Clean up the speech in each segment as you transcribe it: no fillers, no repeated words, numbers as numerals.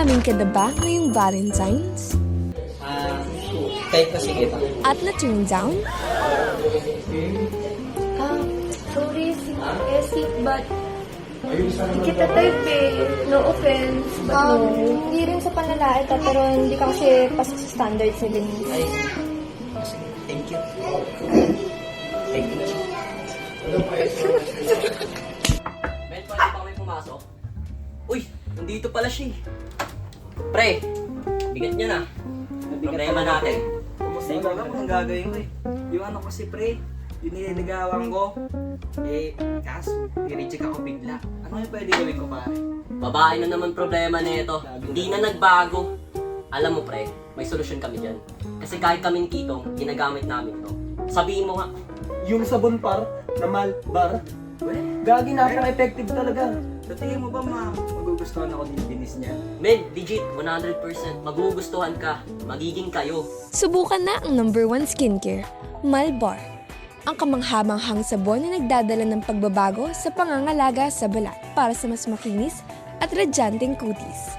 Daming ka na ba ngayong Valentine's? Type na sige pa. At na-turn down? Sorry, Essie, but hindi kita type eh. No offense, but no. Hindi rin sa panlalait pero hindi ka kasi pasok sa standards ni Denise. Ay, thank you. Thank you. Men, pwede pa kami pumasok? Uy, nandito pala siya eh. Pre, bigat niya na. Problema natin. Kasi ko alam kung gagawin ko eh. Yung ano kasi pre, yung nililigawan ko, kaso, i-reject ako bigla. Ano yung pwede gawin ko pare? Babae na naman problema nito. Hindi na nagbago. Alam mo pre, may solusyon kami dyan. Kasi kahit kami ni Kitong, ginagamit namin to. Sabihin mo nga, Yung sabon par, na malbar, gagi napaka-effective talaga. Sa tingin mo ba magugustuhan ako din dinis niya? men, legit, 100%, magugustuhan ka, magiging kayo. Subukan na ang #1 skincare, Malbar. Ang kamanghamanghang sabon na nagdadala ng pagbabago sa pangangalaga sa balat para sa mas makinis at radyanteng kutis.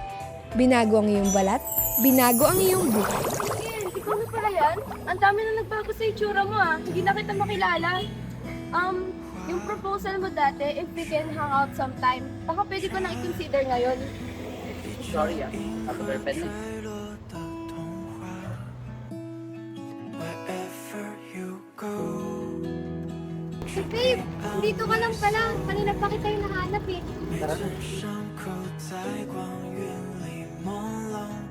Binago ang iyong balat, binago ang iyong buhay. Ken, ikaw na pala yan? Ang dami na nagbago sa itsura mo ah. Hindi na kita makilala. Yung proposal mo dati, if we can hang out sometime, baka pwede ko nang i-consider ngayon. Sorry ako girlfriend. So babe, dito ka lang pala. Kanina pa kita yung nahanap eh. 当口在光源里朦胧